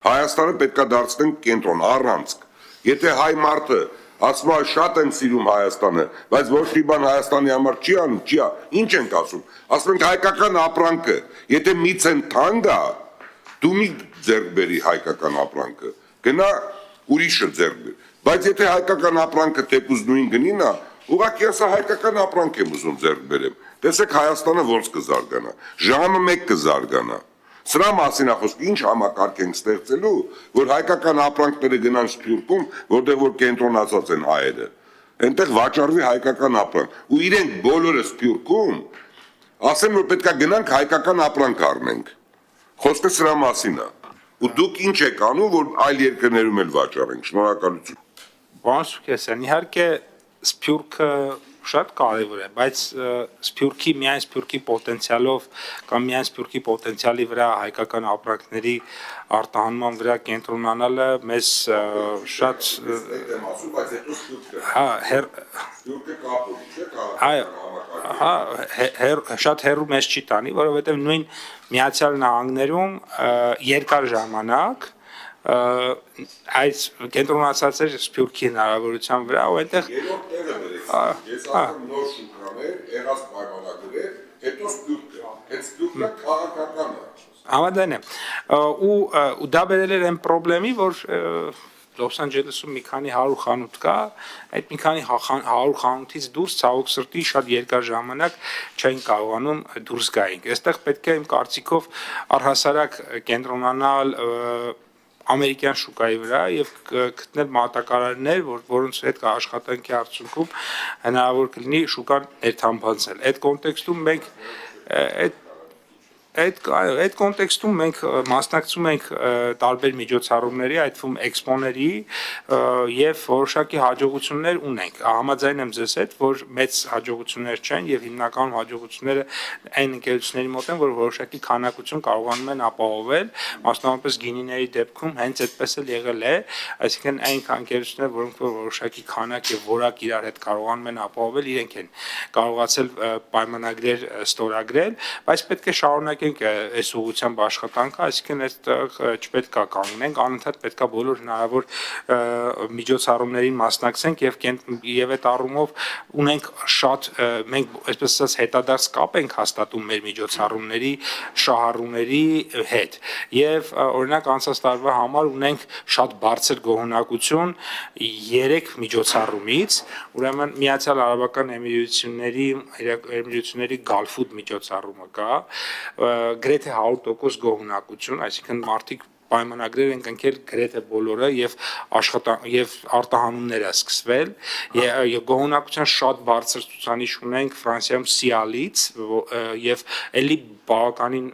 Հայաստանը պետք է դարձնենք կենտրոն, առանցք։ Եթե հայ մարդը ասում է շատ եմ սիրում Հայաստանը, բայց ոչ մի բան Հայաստանի համար չի անում, չի, ինչ ենք ասում։ Ասում ենք հայկական ապրանքը, եթե միցեն թանկ է, դու մի ձեռք բերի հայկական ապրանքը, գնա ուրիշը ձեռք բեր։ Բայց եթե հայկական ապրանքը թեկուզ նույն գնին է, ուղղակի ասա հայկական ապրանք եմ ուզում ձեռք բերեմ։ Տեսեք Հայաստանը ոնց կզարգանա, ժամը մեկ կզարգանա։ Սրա մասին է խոսքը, ինչ համակարգ ենք ստեղծելու, որ հայկական ապրանքները գնան Սփյուռքում, որտեղ որ կենտրոնացած են հայերը։ Այնտեղ վաճառվի հայկական ապրանք։ Ու իրենք բոլորը Սփյուռքում ասեն, որ պետք է գնանք հայկական ապրանք առնենք։ Խոսքը սրա մասին է։ Ու դուք ինչ եք անում, որ այլ երկրներում էլ վաճառենք։ Շնորհակալություն։ Պարոն Սուքեսյան, իհարկե Սփյուռքը շատ կարևոր է, բայց միայն Սփյուռքի պոտենցիալով կամ միայն Սփյուռքի պոտենցիալի վրա հայկական ապրանքների արտահանման վրա կենտրոնանալը մեզ շատ շատ հեռու մեզ չի տանի, որովհետև նույն Միացյալ Նահանգներում երկար ժամանակ այս կենտրոնացած էր Սփյուռքի հնարավորության վրա ու այնտեղ Ես ասում նոր շուկաներ, եղած պայմանագրեր, հետո Սփյուռքը, հետ Սփյուռքը քաղաքական է։ Համաձայն եմ, ու դա բերել էր այն պրոբլեմի, որ Լոս Անջելեսում մի քանի 100 խանութ կա, այդ մի քանի 100 խանութից դուրս ցավոք սրտի շատ երկար ժամանակ չեն կարողանում դուրս գայինք։ Այստեղ պետք է իմ կարծիքով առհասարակ կենտրոնանալ ամերիկյան շուկայի վրա եւ գտնել մատակարարներ, որոնց հետ աշխատանքի արդյունքում հնարավոր կլինի շուկան ներթափանցել։ Այդ կոնտեքստում մենք մասնակցում ենք տարբեր միջոցառումների, այդ թվում էքսպոների եւ որոշակի հաջողություններ ունենք։ Համաձայն եմ ձեզ հետ, որ մեծ հաջողություններ չեն եւ հիմնական հաջողությունները այն ընկերությունների մոտ են, որ որոշակի քանակություն կարողանում են ապահովել, մասնավորապես գինիների դեպքում հենց այդպես էլ եղել է, այսինքն այն ընկերությունները, որոնք որոշակի քանակ եւ որակ իրար հետ կարողանում են ապահովել, իրենք են կարողացել պայմանագրեր ստորագրել, բայց պետք է շարունակենք այս ուղղությամբ աշխատանքը, այսինքն այստեղ չպետք է կանգնենք, անընդհատ պետք է բոլոր հնարավոր միջոցառումներին մասնակցենք եւ այդ առումով ունենք շատ մենք այսպես ասած հետադարձ կապ ենք հաստատում մեր միջոցառումների շահառուների հետ եւ օրինակ անցած տարվա համար ունենք շատ բարձր գոհունակություն 3 միջոցառումից, ուրեմն Միացյալ Արաբական Էմիրությունների Գալֆուդ միջոցառումը կա, գրեթե 100% գոհունակություն, այսինքն մարդիկ պայմանագրեր են կնքել գրեթե բոլորը եւ արտահանումները սկսվել եւ գոհունակության շատ բարձր ցուցանիշ ունենք Ֆրանսիայում Սիալից եւ էլի բավականին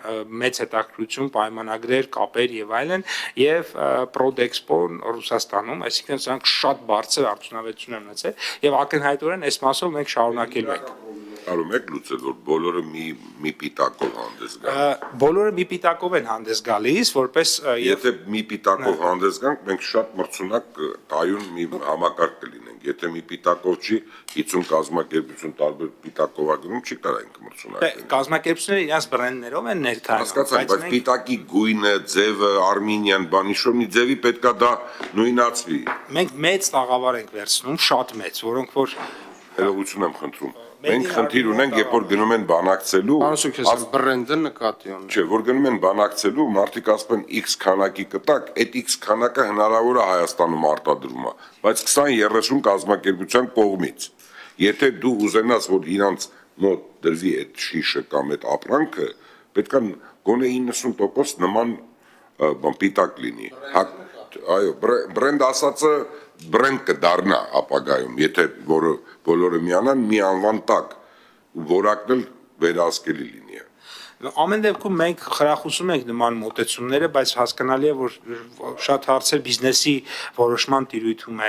մեծ հետաքրքրություն պայմանագրեր, կապեր եւ այլն եւ Պրոդեքսպոն Ռուսաստանում, այսինքն սրանք շատ բարձր արդյունավետություն են ունեցել եւ ակնհայտորեն այս մասով մենք շարունակելու ենք։ Արում եք լուծել, որ բոլորը մի պիտակով հանդես գան։ Բոլորը մի պիտակով են հանդես գալիս, որպես Եթե մի պիտակով հանդես գանք, մենք շատ մրցունակ կայուն մի համակարգ կլինենք։ Եթե մի պիտակով չի, 50 կազմակերպություն տարբեր պիտակով ագնում չի կարող ենք մրցունակ լինենք։ Կազմակերպությունները իրենց բրենդներով են ներկայանում։ Հասկացանք, բայց պիտակի գույնը, ձևը, արմինիան, բանի շո մի ձևի պետքա դա նույնացվի։ Մենք մեծ տաղավար ենք վերցնում, շատ մեծ, որոնք որ Հերողություն եմ խնդրում։ Մենք խնդիր ունենք, երբ որ գնում են բանակցելու, բրենդը նկատի ունի։ չէ, որ գնում են բանակցելու, մարդիկ ասում են X քանակի կտակ, այդ X քանակը հնարավոր է Հայաստանում արտադրվում է, բայց 20-30 կազմակերպության կողմից։ Եթե դու ուզենաս, որ իրանց մոտ դրվի այդ շիշը կամ այդ ապրանքը, պետք է գոնե 90% նման պիտակ լինի։ Այո, բրենդ ասածը բրենդ կդառնա ապագայում, եթե բոլորը միանան մի անվան տակ, որակն էլ վերահսկելի լինի։ Ամեն դեպքում մենք խրախուսում ենք նման մոտեցումները, բայց հասկանալի է, որ շատ հարցեր բիզնեսի որոշման տիրույթում է